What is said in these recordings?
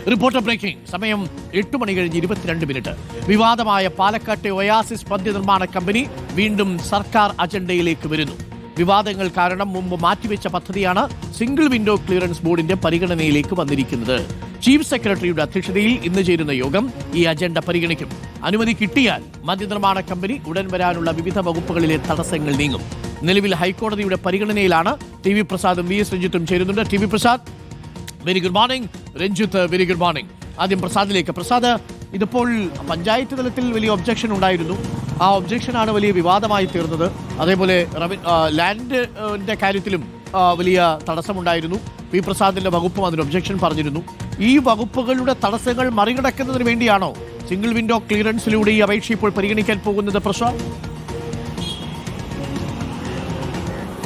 Reporter breaking. സമയം 8:22 വിവാദമായ പാലക്കാട്ടെ ഒയാസിസ് മദ്യനിർമ്മാണ കമ്പനി വീണ്ടും സർക്കാർ അജണ്ടയിലേക്ക് വരുന്നു. വിവാദങ്ങൾ കാരണം മുമ്പ് മാറ്റിവെച്ച പദ്ധതിയാണ് സിംഗിൾ വിൻഡോ ക്ലിയറൻസ് ബോർഡിന്റെ പരിഗണനയിലേക്ക് വന്നിരിക്കുന്നത്. ചീഫ് സെക്രട്ടറിയുടെ അധ്യക്ഷതയിൽ ഇന്ന് ചേരുന്ന യോഗം ഈ അജണ്ട പരിഗണിക്കും. അനുമതി കിട്ടിയാൽ മദ്യനിർമ്മാണ കമ്പനി ഉടൻ വരാനുള്ള വിവിധ വകുപ്പുകളിലെ തടസ്സങ്ങൾ നീങ്ങും. നിലവിൽ ഹൈക്കോടതിയുടെ പരിഗണനയിലാണ്. ടി വി പ്രസാദും വി എസ് രഞ്ജിത്തും ചേരുന്നുണ്ട്. T V Prasad, very good morning. Ranjith, very good morning. ആദ്യം പ്രസാദിലേക്ക്. പ്രസാദ്, ഇതിപ്പോൾ പഞ്ചായത്ത് തലത്തിൽ വലിയ ഒബ്ജക്ഷൻ ഉണ്ടായിരുന്നു. ആ ഒബ്ജക്ഷനാണ് വലിയ വിവാദമായി തീർന്നത്. അതേപോലെ ലാൻഡിന്റെ കാര്യത്തിലും വലിയ തടസ്സമുണ്ടായിരുന്നു. പി പ്രസാദിന്റെ വകുപ്പും അതിന് ഒബ്ജക്ഷൻ പറഞ്ഞിരുന്നു. ഈ വകുപ്പുകളുടെ തടസ്സങ്ങൾ മറികടക്കുന്നതിന് വേണ്ടിയാണോ സിംഗിൾ വിൻഡോ ക്ലിയറൻസിലൂടെ ഈ അപേക്ഷ ഇപ്പോൾ പരിഗണിക്കാൻ പോകുന്നത്? പ്രസാദ്,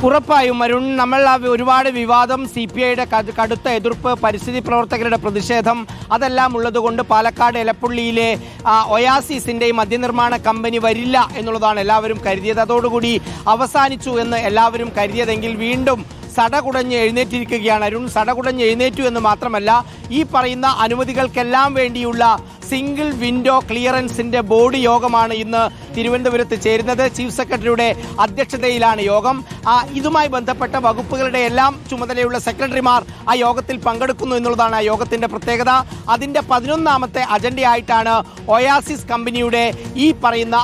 ഉറപ്പായും അരുൺ, നമ്മൾ ഒരുപാട് വിവാദം, CPIയുടെ കടുത്ത എതിർപ്പ്, പരിസ്ഥിതി പ്രവർത്തകരുടെ പ്രതിഷേധം, അതെല്ലാം ഉള്ളതുകൊണ്ട് പാലക്കാട് എലപ്പുള്ളിയിലെ ഒയാസിസിന്റെ മദ്യനിർമ്മാണ കമ്പനി വരില്ല എന്നുള്ളതാണ് എല്ലാവരും കരുതിയത്. അതോടുകൂടി അവസാനിച്ചു എന്ന് എല്ലാവരും കരുതിയതെങ്കിൽ വീണ്ടും സടകുടഞ്ഞ് എഴുന്നേറ്റിരിക്കുകയാണ് അരുൺ. സടകുടഞ്ഞ് എഴുന്നേറ്റു എന്ന് മാത്രമല്ല, ഈ പറയുന്ന അനുമതികൾക്കെല്ലാം വേണ്ടിയുള്ള സിംഗിൾ വിൻഡോ ക്ലിയറൻസിന്റെ ബോർഡ് യോഗമാണ് ഇന്ന് തിരുവനന്തപുരത്ത് ചേരുന്നത്. ചീഫ് സെക്രട്ടറിയുടെ അധ്യക്ഷതയിലാണ് യോഗം. ഇതുമായി ബന്ധപ്പെട്ട വകുപ്പുകളുടെ എല്ലാം ചുമതലയുള്ള സെക്രട്ടറിമാർ ആ യോഗത്തിൽ പങ്കെടുക്കുന്നു എന്നുള്ളതാണ് ആ യോഗത്തിന്റെ പ്രത്യേകത. അതിന്റെ 11ാമത്തെ അജണ്ടയായിട്ടാണ് ഒയാസിസ് കമ്പനിയുടെ ഈ പറയുന്ന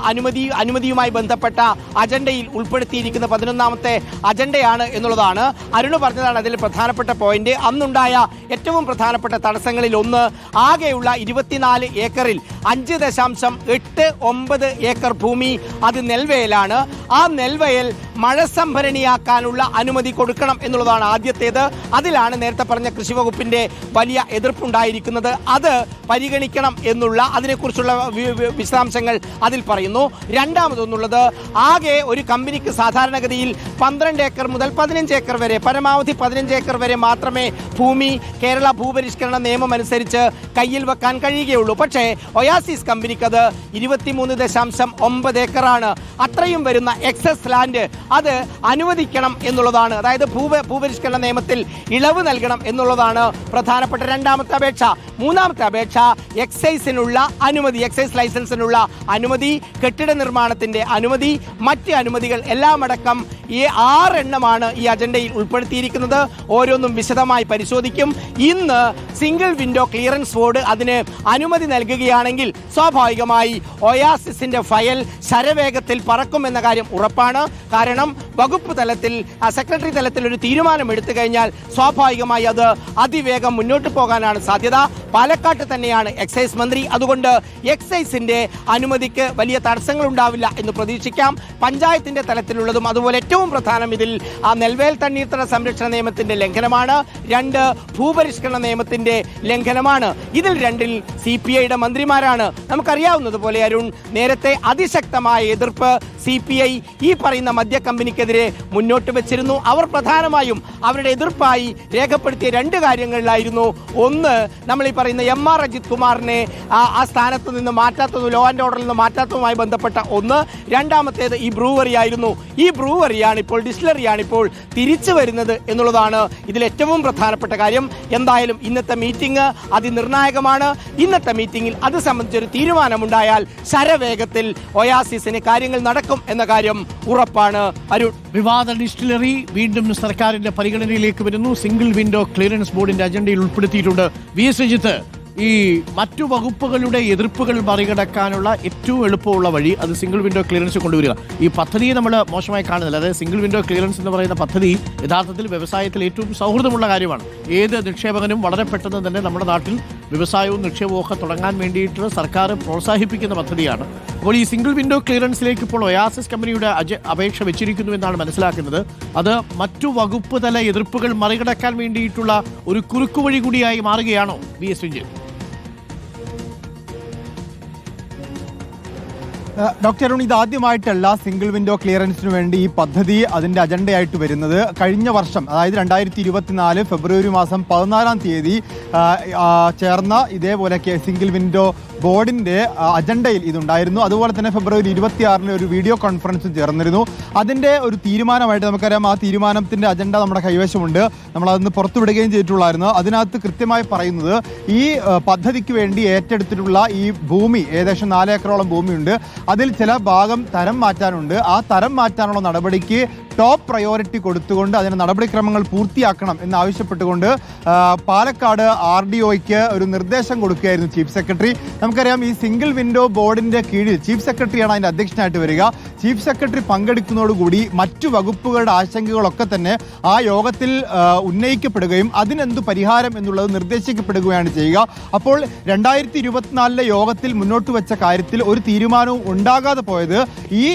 അനുമതിയുമായി ബന്ധപ്പെട്ട അജണ്ടയിൽ ഉൾപ്പെടുത്തിയിരിക്കുന്ന 11ാമത്തെ അജണ്ടയാണ് എന്നുള്ളതാണ്. അരുണ് പറഞ്ഞതാണ് അതിൽ പ്രധാനപ്പെട്ട പോയിന്റ്. അന്നുണ്ടായ ഏറ്റവും പ്രധാനപ്പെട്ട തടസ്സങ്ങളിൽ ഒന്ന്, ആകെയുള്ള 24 ഏക്കറിൽ 5.89 ഏക്കർ ഭൂമി അത് നെൽവയലാണ്. ആ നെൽവയൽ മഴ സംഭരണിയാക്കാനുള്ള അനുമതി കൊടുക്കണം എന്നുള്ളതാണ് ആദ്യത്തേത്. അതിലാണ് നേരത്തെ പറഞ്ഞ കൃഷി വകുപ്പിന്റെ വലിയ എതിർപ്പുണ്ടായിരിക്കുന്നത്. അത് പരിഗണിക്കണം എന്നുള്ള അതിനെക്കുറിച്ചുള്ള വിശദാംശങ്ങൾ അതിൽ പറയുന്നു. രണ്ടാമതൊന്നുള്ളത്, ആകെ ഒരു കമ്പനിക്ക് സാധാരണഗതിയിൽ 12 ഏക്കർ മുതൽ 15 ഏക്കർ വരെ, പരമാവധി 15 ഏക്കർ വരെ മാത്രമേ ഭൂമി കേരള ഭൂപരിഷ്കരണ നിയമം അനുസരിച്ച് കയ്യിൽ വെക്കാൻ കഴിയുകയുള്ളൂ. പക്ഷേ ഒയാസിസ് കമ്പനിക്ക് അത് 23.9 ഏക്കറാണ്. അത്രയും വരുന്ന എക്സസ് ലാൻഡ് അത് അനുവദിക്കണം എന്നുള്ളതാണ്. അതായത് ഭൂപരിഷ്കരണ നിയമത്തിൽ ഇളവ് നൽകണം എന്നുള്ളതാണ് പ്രധാനപ്പെട്ട രണ്ടാമത്തെ അപേക്ഷ. മൂന്നാമത്തെ അപേക്ഷ എക്സൈസിനുള്ള അനുമതി, എക്സൈസ് ലൈസൻസിനുള്ള അനുമതി, കെട്ടിട നിർമ്മാണത്തിന്റെ അനുമതി, മറ്റ് അനുമതികൾ എല്ലാം അടക്കം ഈ 6 എണ്ണമാണ് ഈ അജണ്ടയിൽ ഉൾപ്പെടുത്തിയിരിക്കുന്നത്. ഓരോന്നും വിശദമായി പരിശോധിക്കും. ഇന്ന് സിംഗിൾ വിൻഡോ ക്ലിയറൻസ് ബോർഡ് അതിന് അനുമതി നൽകുകയാണെങ്കിൽ സ്വാഭാവികമായി ഒയാസിസിന്റെ ഫയൽ ശരവേഗത്തിൽ പറക്കുമെന്ന കാര്യം ഉറപ്പാണ്. കാരണം വകുപ്പ് തലത്തിൽ, സെക്രട്ടറി തലത്തിൽ ഒരു തീരുമാനം എടുത്തു കഴിഞ്ഞാൽ സ്വാഭാവികമായി അത് അതിവേഗം മുന്നോട്ട് പോകാനാണ് സാധ്യത. പാലക്കാട്ട് തന്നെയാണ് എക്സൈസ് മന്ത്രി. അതുകൊണ്ട് എക്സൈസിന്റെ അനുമതിക്ക് വലിയ തടസ്സങ്ങൾ ഉണ്ടാവില്ല എന്ന് പ്രതീക്ഷിക്കാം. പഞ്ചായത്തിന്റെ തലത്തിലുള്ളതും അതുപോലെ ഏറ്റവും പ്രധാനം ഇതിൽ നെൽവയൽ തണ്ണീർത്തട സംരക്ഷണ നിയമത്തിന്റെ ലംഘനമാണ്. 2 ഭൂപരിഷ്കരണ നിയമത്തിന്റെ ലംഘനമാണ്. ഇതിൽ 2ൽ CPIയുടെ മന്ത്രിമാരാണ്. നമുക്കറിയാവുന്നതുപോലെ അരുൺ, നേരത്തെ അതിശക്തമായ എതിർപ്പ് CPI ഈ പറയുന്ന മദ്യ കമ്പനിക്കെതിരെ മുന്നോട്ട് വെച്ചിരുന്നു. അവർ പ്രധാനമായും അവരുടെ എതിർപ്പായി രേഖപ്പെടുത്തിയ 2 കാര്യങ്ങളിലായിരുന്നു. ഒന്ന്, നമ്മൾ ഈ പറയുന്ന MR അജിത് കുമാറിനെ ആ സ്ഥാനത്ത് നിന്ന് മാറ്റാത്തതും ലോ ആൻഡ് ഓർഡറിൽ നിന്ന് മാറ്റാത്തതുമായി ബന്ധപ്പെട്ട ഒന്ന്. രണ്ടാമത്തേത് ഈ ബ്രൂവറി ആയിരുന്നു. ഈ ബ്രൂവറിയാണ് ഇപ്പോൾ, ഡിസ്റ്റിലറിയാണ് ഇപ്പോൾ തിരിച്ചു വരുന്നത് എന്നുള്ളതാണ് ഇതിൽ ഏറ്റവും പ്രധാനപ്പെട്ട കാര്യം. എന്തായാലും ഇന്നത്തെ മീറ്റിംഗ് അതിനിർണായകമാണ്. ഇന്നത്തെ മീറ്റിംഗിൽ അത് സംബന്ധിച്ചൊരു തീരുമാനമുണ്ടായാൽ ശരവേഗത്തിൽ ഒയാസിസിന് കാര്യങ്ങൾ നടക്കും എന്ന കാര്യം ഉറപ്പാണ് അരുൺ. വിവാദ ഡിസ്റ്റിലറി വീണ്ടും സർക്കാരിന്റെ പരിഗണനയിലേക്ക് വരുന്നു. സിംഗിൾ വിൻഡോ ക്ലിയറൻസ് ബോർഡിന്റെ അജണ്ടയിൽ ഉൾപ്പെടുത്തിയിട്ടുണ്ട്. വി എസ് രഞ്ജിത്ത്, ഈ മറ്റു വകുപ്പുകളുടെ എതിർപ്പുകൾ മറികടക്കാനുള്ള ഏറ്റവും എളുപ്പമുള്ള വഴി അത് സിംഗിൾ വിൻഡോ ക്ലിയറൻസ് കൊണ്ടുവരിക. ഈ പദ്ധതിയെ നമ്മൾ മോശമായി കാണുന്നില്ല. അതായത് സിംഗിൾ വിൻഡോ ക്ലിയറൻസ് എന്ന് പറയുന്ന പദ്ധതി യഥാർത്ഥത്തിൽ വ്യവസായത്തിൽ ഏറ്റവും സൗഹൃദമുള്ള കാര്യമാണ്. ഏത് നിക്ഷേപകനും വളരെ പെട്ടെന്ന് തന്നെ നമ്മുടെ നാട്ടിൽ വ്യവസായവും നിക്ഷേപവും ഒക്കെ തുടങ്ങാൻ വേണ്ടിയിട്ട് സർക്കാർ പ്രോത്സാഹിപ്പിക്കുന്ന പദ്ധതിയാണ്. അപ്പോൾ ഈ സിംഗിൾ വിൻഡോ ക്ലിയറൻസിലേക്ക് ഇപ്പോൾ ഒയാസിസ് കമ്പനിയുടെ അപേക്ഷ വെച്ചിരിക്കുന്നു എന്നാണ് മനസ്സിലാക്കുന്നത്. അത് മറ്റു വകുപ്പ് തല എതിർപ്പുകൾ മറികടക്കാൻ വേണ്ടിയിട്ടുള്ള ഒരു കുറുക്കുവഴി കൂടിയായി മാറുകയാണോ V S Ranjith? Doctor Arun, ഇതാദ്യമായിട്ടല്ല സിംഗിൾ വിൻഡോ ക്ലിയറൻസിന് വേണ്ടി ഈ പദ്ധതി അതിൻ്റെ അജണ്ടയായിട്ട് വരുന്നത്. കഴിഞ്ഞ വർഷം, അതായത് 2024 ഫെബ്രുവരി മാസം 14-ാം തീയതി ചേർന്ന ഇതേപോലെ സിംഗിൾ വിൻഡോ ബോർഡിന്റെ അജണ്ടയിൽ ഇതുണ്ടായിരുന്നു. അതുപോലെ തന്നെ ഫെബ്രുവരി 26 ഒരു വീഡിയോ കോൺഫറൻസും ചേർന്നിരുന്നു. അതിന്റെ ഒരു തീരുമാനമായിട്ട് നമുക്കറിയാം, ആ തീരുമാനത്തിന്റെ അജണ്ട നമ്മുടെ കൈവശമുണ്ട്. നമ്മൾ അതൊന്ന് പുറത്തുവിടുകയും ചെയ്തിട്ടുള്ളായിരുന്നു. അതിനകത്ത് കൃത്യമായി പറയുന്നത് ഈ പദ്ധതിക്ക് വേണ്ടി ഏറ്റെടുത്തിട്ടുള്ള ഈ ഭൂമി, ഏകദേശം 4 ഏക്കറോളം ഭൂമിയുണ്ട്. അതിൽ ചില ഭാഗം തരം മാറ്റാനുണ്ട്. ആ തരം മാറ്റാനുള്ള നടപടിക്ക് ടോപ്പ് പ്രയോറിറ്റി കൊടുത്തുകൊണ്ട് അതിന് നടപടിക്രമങ്ങൾ പൂർത്തിയാക്കണം എന്നാവശ്യപ്പെട്ടുകൊണ്ട് പാലക്കാട് RDOയ്ക്ക് ഒരു നിർദ്ദേശം കൊടുക്കുകയായിരുന്നു ചീഫ് സെക്രട്ടറി. നമുക്കറിയാം, ഈ സിംഗിൾ വിൻഡോ ബോർഡിന്റെ കീഴിൽ ചീഫ് സെക്രട്ടറിയാണ് അതിന്റെ അധ്യക്ഷനായിട്ട് വരിക. ചീഫ് സെക്രട്ടറി പങ്കെടുക്കുന്നതോടുകൂടി മറ്റു വകുപ്പുകളുടെ ആശങ്കകളൊക്കെ തന്നെ ആ യോഗത്തിൽ ഉന്നയിക്കപ്പെടുകയും അതിനെന്തു പരിഹാരം എന്നുള്ളത് നിർദ്ദേശിക്കപ്പെടുകയാണ് ചെയ്യുക. അപ്പോൾ 2024 യോഗത്തിൽ മുന്നോട്ട് വെച്ച കാര്യത്തിൽ ഒരു തീരുമാനവും ഉണ്ടാകാതെ പോയത് ഈ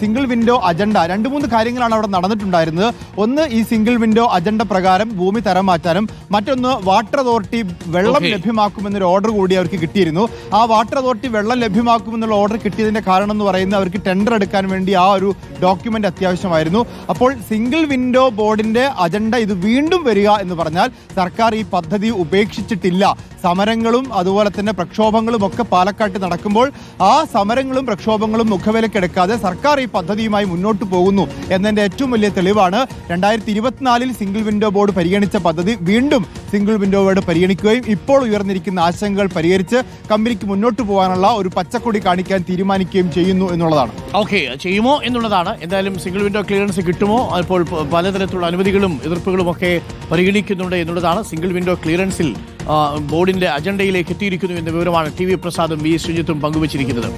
സിംഗിൾ വിൻഡോ അജണ്ട 2-3 കാര്യങ്ങളാണ് അവിടെ നടന്നിട്ടുണ്ടായിരുന്നത്. ഒന്ന്, ഈ സിംഗിൾ വിൻഡോ അജണ്ട പ്രകാരം ഭൂമി തരം മാറ്റാനും, മറ്റൊന്ന് വാട്ടർ അതോറിറ്റി വെള്ളം ലഭ്യമാക്കുമെന്നൊരു ഓർഡർ കൂടി അവർക്ക് കിട്ടിയിരുന്നു. ആ വാട്ടർ അതോറിറ്റി വെള്ളം ലഭ്യമാക്കുമെന്നുള്ള ഓർഡർ കിട്ടിയതിന്റെ കാരണം എന്ന് പറയുന്നത് അവർക്ക് ടെൻഡർ എടുക്കാൻ വേണ്ടി ആ ഒരു ഡോക്യുമെന്റ് അത്യാവശ്യമായിരുന്നു. അപ്പോൾ സിംഗിൾ വിൻഡോ ബോർഡിന്റെ അജണ്ട ഇത് വീണ്ടും വരിക എന്ന് പറഞ്ഞാൽ സർക്കാർ ഈ പദ്ധതി ഉപേക്ഷിച്ചിട്ടില്ല. സമരങ്ങളും അതുപോലെ തന്നെ പ്രക്ഷോഭങ്ങളും ഒക്കെ പാലക്കാട്ട് നടക്കുമ്പോൾ ആ സമരങ്ങളും പ്രക്ഷോഭങ്ങളും മുഖവിലക്കെടുക്കാതെ സർക്കാർ ഈ പദ്ധതിയുമായി മുന്നോട്ട് പോകുന്നു എന്നതിന്റെ ഏറ്റവും വലിയ തെളിവാണ് 2024 സിംഗിൾ വിൻഡോ ബോർഡ് പരിഗണിച്ച പദ്ധതി വീണ്ടും സിംഗിൾ വിൻഡോ ബോർഡ് പരിഗണിക്കുകയും ഇപ്പോൾ ഉയർന്നിരിക്കുന്ന ആശങ്കകൾ പരിഹരിച്ച് കമ്പനിക്ക് മുന്നോട്ട് പോകാനുള്ള ഒരു പച്ചക്കൊടി കാണിക്കാൻ തീരുമാനിക്കുകയും ചെയ്യുന്നു എന്നുള്ളതാണ്. ഓക്കെ, ചെയ്യുമോ എന്നുള്ളതാണ്. എന്തായാലും സിംഗിൾ വിൻഡോ ക്ലിയറൻസ് കിട്ടുമോ? അപ്പോൾ പലതരത്തിലുള്ള അനുമതികളും എതിർപ്പുകളും ഒക്കെ പരിഗണിക്കുന്നുണ്ട് എന്നുള്ളതാണ്. സിംഗിൾ വിൻഡോ ക്ലിയറൻസിൽ ബോർഡിന്റെ അജണ്ടയിലേക്ക് എത്തിയിരിക്കുന്നു എന്ന വിവരമാണ് TV പ്രസാദും V ശ്രീജിത്തും പങ്കുവച്ചിരിക്കുന്നത്.